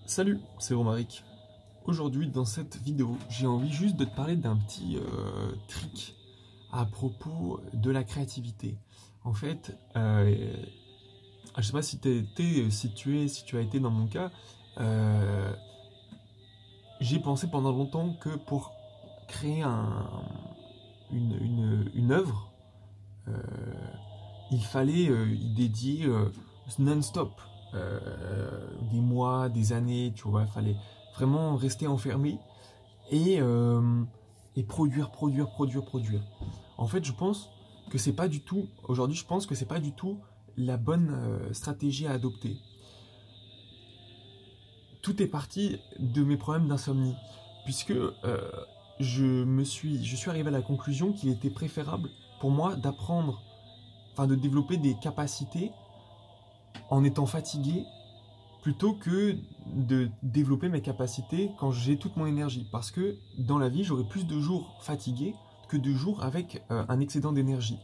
Salut, c'est Romaric. Aujourd'hui, dans cette vidéo, j'ai envie juste de te parler d'un petit trick à propos de la créativité. En fait, je sais pas si si tu as été dans mon cas, j'ai pensé pendant longtemps que pour créer une œuvre, euh, il fallait y dédier non-stop des mois, des années, tu vois, il fallait vraiment rester enfermé et, produire. En fait, je pense que c'est pas du tout, aujourd'hui, je pense que c'est pas du tout la bonne stratégie à adopter. Tout est parti de mes problèmes d'insomnie, puisque je suis arrivé à la conclusion qu'il était préférable pour moi d'apprendre, enfin de développer des capacités en étant fatigué plutôt que de développer mes capacités quand j'ai toute mon énergie. Parce que dans la vie, j'aurai plus de jours fatigués que de jours avec un excédent d'énergie.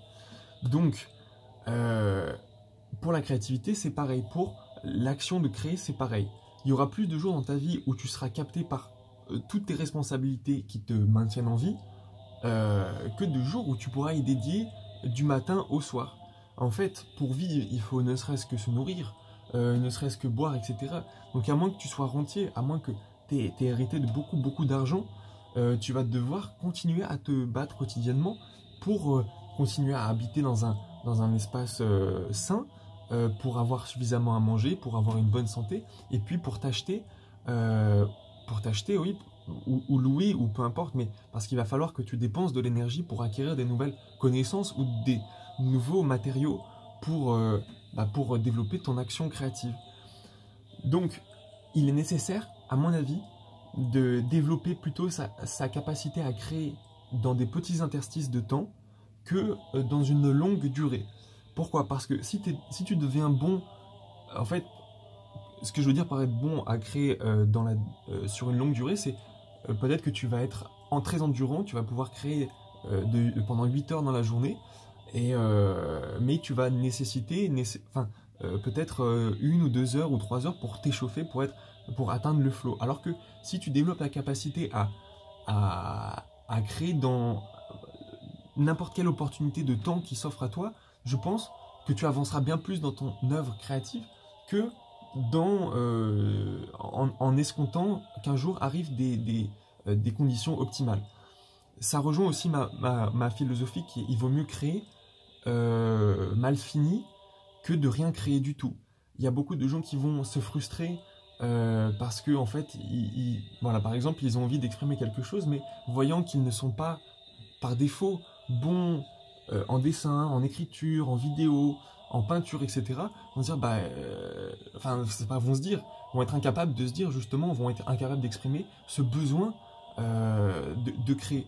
Donc, pour la créativité, c'est pareil. Pour l'action de créer, c'est pareil. Il y aura plus de jours dans ta vie où tu seras capté par toutes tes responsabilités qui te maintiennent en vie que de jours où tu pourras y dédier du matin au soir. En fait, pour vivre, il faut ne serait-ce que se nourrir, ne serait-ce que boire, etc. Donc à moins que tu sois rentier, à moins que tu aies hérité de beaucoup d'argent, tu vas devoir continuer à te battre quotidiennement pour continuer à habiter dans un espace sain, pour avoir suffisamment à manger, pour avoir une bonne santé, et puis oui, ou louer, ou peu importe, mais parce qu'il va falloir que tu dépenses de l'énergie pour acquérir des nouvelles connaissances ou des nouveaux matériaux pour développer ton action créative. Donc, il est nécessaire, à mon avis, de développer plutôt sa capacité à créer dans des petits interstices de temps que dans une longue durée. Pourquoi? Parce que si tu deviens bon, en fait, ce que je veux dire par être bon à créer sur une longue durée, c'est peut-être que tu vas être très endurant, tu vas pouvoir créer pendant 8 heures dans la journée, mais tu vas nécessiter peut-être 1 ou 2 heures ou 3 heures pour t'échauffer, pour atteindre le flow. Alors que si tu développes la capacité à créer dans n'importe quelle opportunité de temps qui s'offre à toi, je pense que tu avanceras bien plus dans ton œuvre créative que en escomptant qu'un jour arrivent des conditions optimales. Ça rejoint aussi ma philosophie qui est il vaut mieux créer mal fini que de rien créer du tout. Il y a beaucoup de gens qui vont se frustrer parce que en fait, voilà, par exemple, ils ont envie d'exprimer quelque chose, mais voyant qu'ils ne sont pas par défaut bons en dessin, en écriture, en vidéo, en peinture, etc., vont se dire, vont être incapables de se dire justement, vont être incapables d'exprimer ce besoin de créer.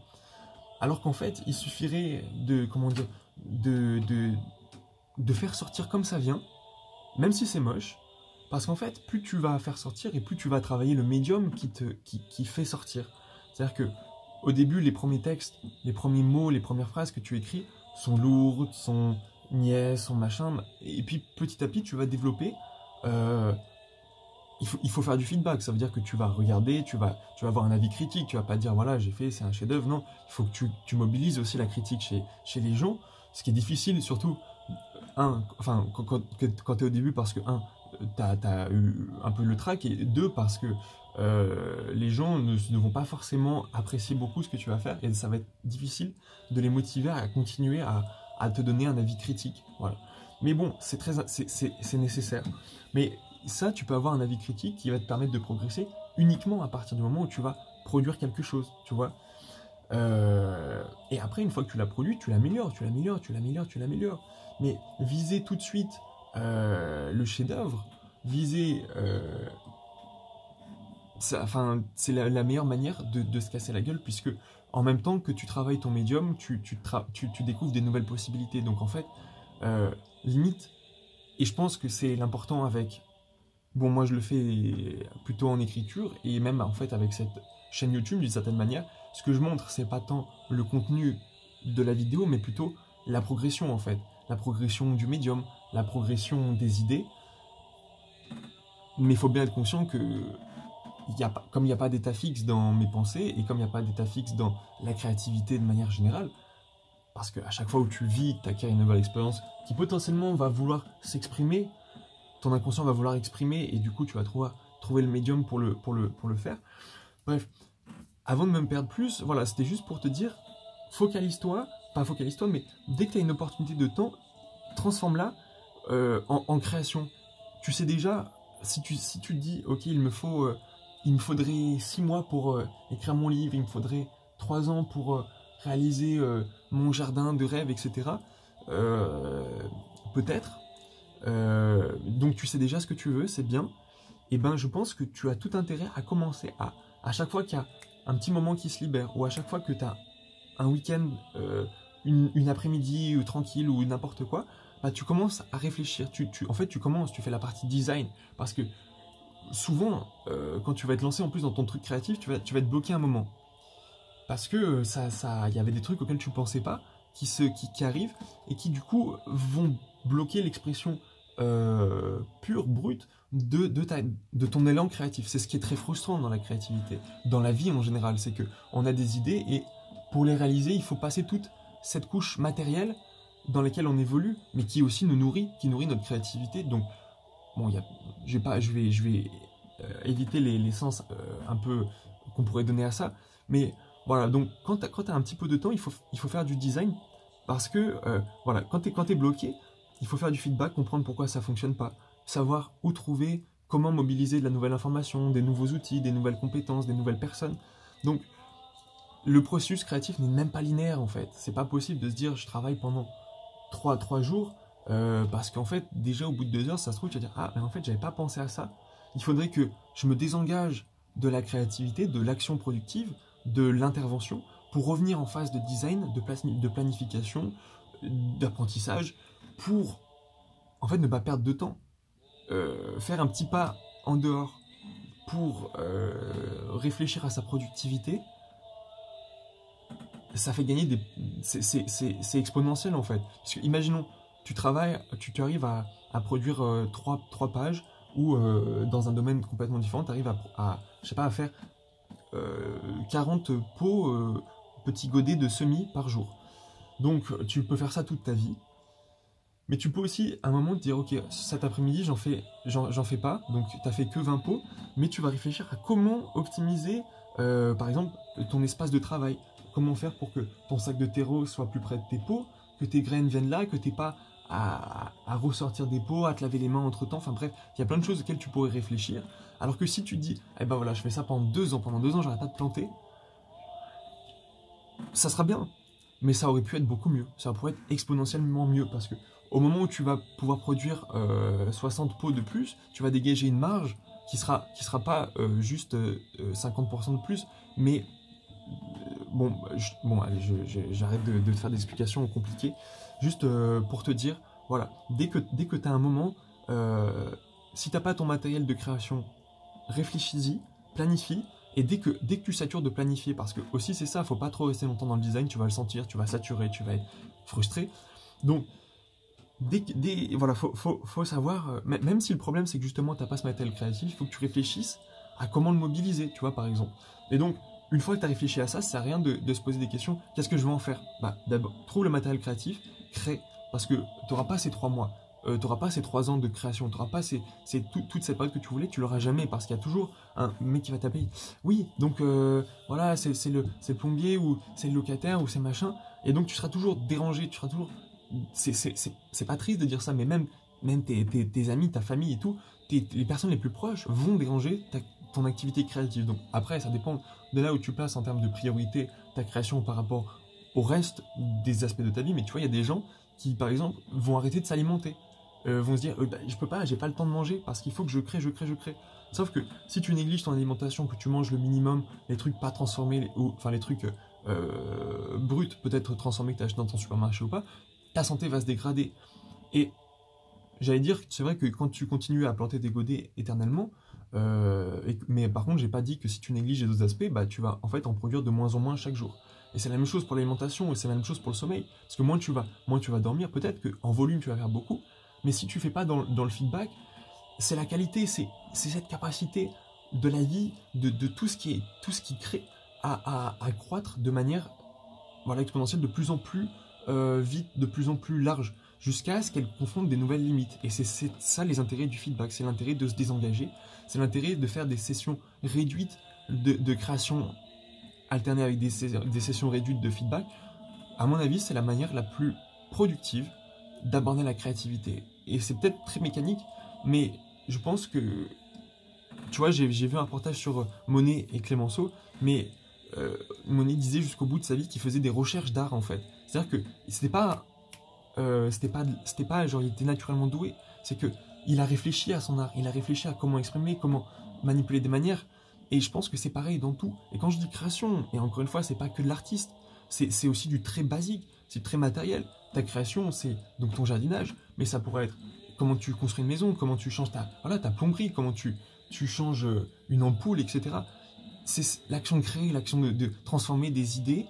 Alors qu'en fait, il suffirait de faire sortir comme ça vient, même si c'est moche, parce qu'en fait, plus tu vas faire sortir et plus tu vas travailler le médium qui fait sortir. C'est-à-dire que au début, les premiers textes, les premiers mots, les premières phrases que tu écris sont lourdes, sont niais, sont machin, et puis petit à petit, tu vas développer. Il faut faire du feedback, ça veut dire que tu vas regarder, tu vas avoir un avis critique, tu vas pas dire voilà, j'ai fait, c'est un chef-d'œuvre, non, il faut que tu mobilises aussi la critique chez les gens, ce qui est difficile, surtout, quand tu es au début, parce que, tu as eu un peu le trac, et deux, parce que les gens ne vont pas forcément apprécier beaucoup ce que tu vas faire, et ça va être difficile de les motiver à continuer à te donner un avis critique, voilà. Mais bon, c'est nécessaire. Mais ça, tu peux avoir un avis critique qui va te permettre de progresser uniquement à partir du moment où tu vas produire quelque chose, tu vois. Et après, une fois que tu l'as produit, tu l'améliores. Mais viser tout de suite le chef-d'œuvre, viser... c'est la meilleure manière de se casser la gueule, puisque en même temps que tu travailles ton médium, tu découvres des nouvelles possibilités. Donc en fait, limite, et je pense que c'est l'important avec... Bon, moi je le fais plutôt en écriture, et même en fait avec cette chaîne YouTube d'une certaine manière, ce que je montre, c'est pas tant le contenu de la vidéo, mais plutôt la progression en fait. La progression du médium, la progression des idées. Mais il faut bien être conscient que comme il n'y a pas d'état fixe dans mes pensées, et comme il n'y a pas d'état fixe dans la créativité de manière générale, parce qu'à chaque fois où tu vis, tu acquiers une nouvelle expérience qui potentiellement va vouloir s'exprimer, ton inconscient va vouloir exprimer, et du coup tu vas trouver le médium pour le faire. Bref, avant de me perdre plus, voilà, c'était juste pour te dire, focalise-toi, pas focalise-toi, mais dès que tu as une opportunité de temps, transforme-la en création. Tu sais déjà, si tu te dis, ok, il me faudrait 6 mois pour écrire mon livre, il me faudrait 3 ans pour réaliser mon jardin de rêve, etc. Peut-être. Donc tu sais déjà ce que tu veux, c'est bien. Et ben je pense que tu as tout intérêt à commencer à chaque fois qu'il y a un petit moment qui se libère, ou à chaque fois que tu as un week-end, une après-midi tranquille ou n'importe quoi, bah, tu commences à réfléchir. En fait, tu fais la partie design. Parce que souvent, quand tu vas te lancer en plus dans ton truc créatif, tu vas être bloqué un moment. Parce que y avait des trucs auxquels tu ne pensais pas qui arrivent et qui du coup vont bloquer l'expression pure, brute de ton élan créatif. C'est ce qui est très frustrant dans la créativité, dans la vie en général, c'est que on a des idées et pour les réaliser, il faut passer toute cette couche matérielle dans laquelle on évolue, mais qui aussi nous nourrit, qui nourrit notre créativité. Donc, bon, je vais éviter les sens un peu qu'on pourrait donner à ça, mais voilà, donc quand tu as un petit peu de temps, il faut faire du design, parce que voilà, quand t'es bloqué, il faut faire du feedback, comprendre pourquoi ça fonctionne pas, savoir où trouver, comment mobiliser de la nouvelle information, des nouveaux outils, des nouvelles compétences, des nouvelles personnes. Donc, le processus créatif n'est même pas linéaire en fait. C'est pas possible de se dire je travaille pendant 3 jours, parce qu'en fait, déjà au bout de 2 heures, ça se trouve, tu vas dire ah, mais en fait, j'avais pas pensé à ça. Il faudrait que je me désengage de la créativité, de l'action productive, de l'intervention, pour revenir en phase de design, de planification, d'apprentissage, pour en fait ne pas perdre de temps. Faire un petit pas en dehors pour réfléchir à sa productivité, ça fait gagner c'est exponentiel en fait. Parce que, imaginons, tu travailles, tu arrives à produire 3 pages, ou dans un domaine complètement différent, tu arrives je sais pas, à faire 40 pots, petits godets de semis par jour. Donc tu peux faire ça toute ta vie. Mais tu peux aussi à un moment te dire ok, cet après-midi j'en fais pas, donc tu n'as fait que 20 pots, mais tu vas réfléchir à comment optimiser par exemple ton espace de travail. Comment faire pour que ton sac de terreau soit plus près de tes pots, que tes graines viennent là, que tu n'aies pas à ressortir des pots, à te laver les mains entre temps. Enfin bref, il y a plein de choses auxquelles tu pourrais réfléchir. Alors que si tu te dis, eh ben voilà, je fais ça pendant 2 ans, j'arrête pas de planter, ça sera bien. Mais ça aurait pu être beaucoup mieux. Ça pourrait être exponentiellement mieux, parce que au moment où tu vas pouvoir produire 60 pots de plus, tu vas dégager une marge qui sera pas juste 50% de plus, mais bon, allez, j'arrête de te faire des explications compliquées. Juste pour te dire, voilà, dès que tu as un moment, si tu n'as pas ton matériel de création, réfléchis-y, planifie, et dès que tu satures de planifier, parce que aussi c'est ça, faut pas trop rester longtemps dans le design, tu vas le sentir, tu vas saturer, tu vas être frustré. Donc, voilà, faut savoir, même si le problème c'est que justement tu n'as pas ce matériel créatif, il faut que tu réfléchisses à comment le mobiliser, tu vois, par exemple. Et donc, une fois que tu as réfléchi à ça, ça sert à rien de se poser des questions. Qu'est-ce que je vais en faire? Bah, d'abord, trouve le matériel créatif, crée. Parce que tu n'auras pas ces 3 mois, tu n'auras pas ces 3 ans de création, tu n'auras pas toute cette période que tu voulais, tu l'auras jamais. Parce qu'il y a toujours un mec qui va taper. Oui, donc voilà, c'est le plombier, ou c'est le locataire, ou c'est machin. Et donc tu seras toujours dérangé, tu seras toujours. C'est pas triste de dire ça, mais même tes amis, ta famille et tout, les personnes les plus proches vont déranger ton activité créative. Donc après, ça dépend de là où tu places en termes de priorité ta création par rapport au reste des aspects de ta vie. Mais tu vois, il y a des gens qui, par exemple, vont arrêter de s'alimenter, vont se dire bah, je peux pas, j'ai pas le temps de manger parce qu'il faut que je crée. Sauf que si tu négliges ton alimentation, que tu manges le minimum, les trucs pas transformés, enfin les trucs bruts, peut-être transformés que tu achètes dans ton supermarché ou pas, ta santé va se dégrader. Et j'allais dire, c'est vrai que quand tu continues à planter des godets éternellement, mais par contre, j'ai pas dit que si tu négliges les autres aspects, bah, tu vas en fait en produire de moins en moins chaque jour. Et c'est la même chose pour l'alimentation, et c'est la même chose pour le sommeil. Parce que moins tu vas dormir, peut-être qu'en volume tu vas faire beaucoup, mais si tu fais pas dans le feedback, c'est la qualité, c'est cette capacité de la vie, de tout ce qui crée à croître de manière voilà, exponentielle de plus en plus vite, de plus en plus large, jusqu'à ce qu'elle confronte des nouvelles limites. Et c'est ça les intérêts du feedback, c'est l'intérêt de se désengager, c'est l'intérêt de faire des sessions réduites de création alternée avec des sessions réduites de feedback. À mon avis, c'est la manière la plus productive d'aborder la créativité. Et c'est peut-être très mécanique, mais je pense que, tu vois, j'ai vu un reportage sur Monet et Clémenceau, mais Monet disait jusqu'au bout de sa vie qu'il faisait des recherches d'art en fait. C'est-à-dire que c'était pas genre il était naturellement doué, c'est que il a réfléchi à son art, il a réfléchi à comment exprimer, comment manipuler des manières. Et je pense que c'est pareil dans tout. Et quand je dis création, et encore une fois, c'est pas que de l'artiste, c'est aussi du très basique, c'est très matériel. Ta création, c'est donc ton jardinage, mais ça pourrait être comment tu construis une maison, comment tu changes ta plomberie, comment tu changes une ampoule, etc. C'est l'action de créer, l'action de transformer des idées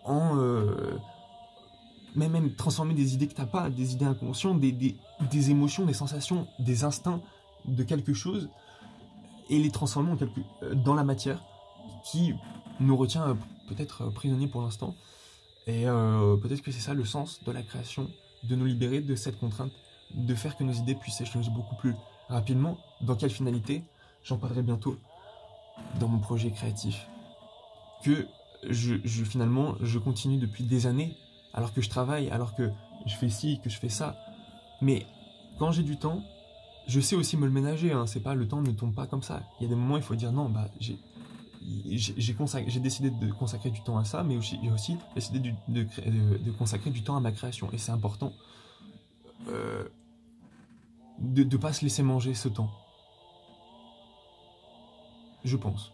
en... même transformer des idées que t'as pas, des idées inconscientes, des émotions, des sensations, des instincts de quelque chose, et les transformer dans la matière qui nous retient peut-être prisonniers pour l'instant. Et peut-être que c'est ça le sens de la création, de nous libérer de cette contrainte, de faire que nos idées puissent échanger beaucoup plus rapidement. Dans quelle finalité? J'en parlerai bientôt dans mon projet créatif. Que finalement, je continue depuis des années, alors que je travaille, alors que je fais ci, que je fais ça. Mais quand j'ai du temps, je sais aussi me le ménager, hein. C'est pas, le temps ne tombe pas comme ça. Il y a des moments où il faut dire non, bah j'ai décidé de consacrer du temps à ça, mais j'ai aussi décidé de consacrer du temps à ma création. Et c'est important de ne pas se laisser manger ce temps. Je pense.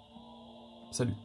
Salut.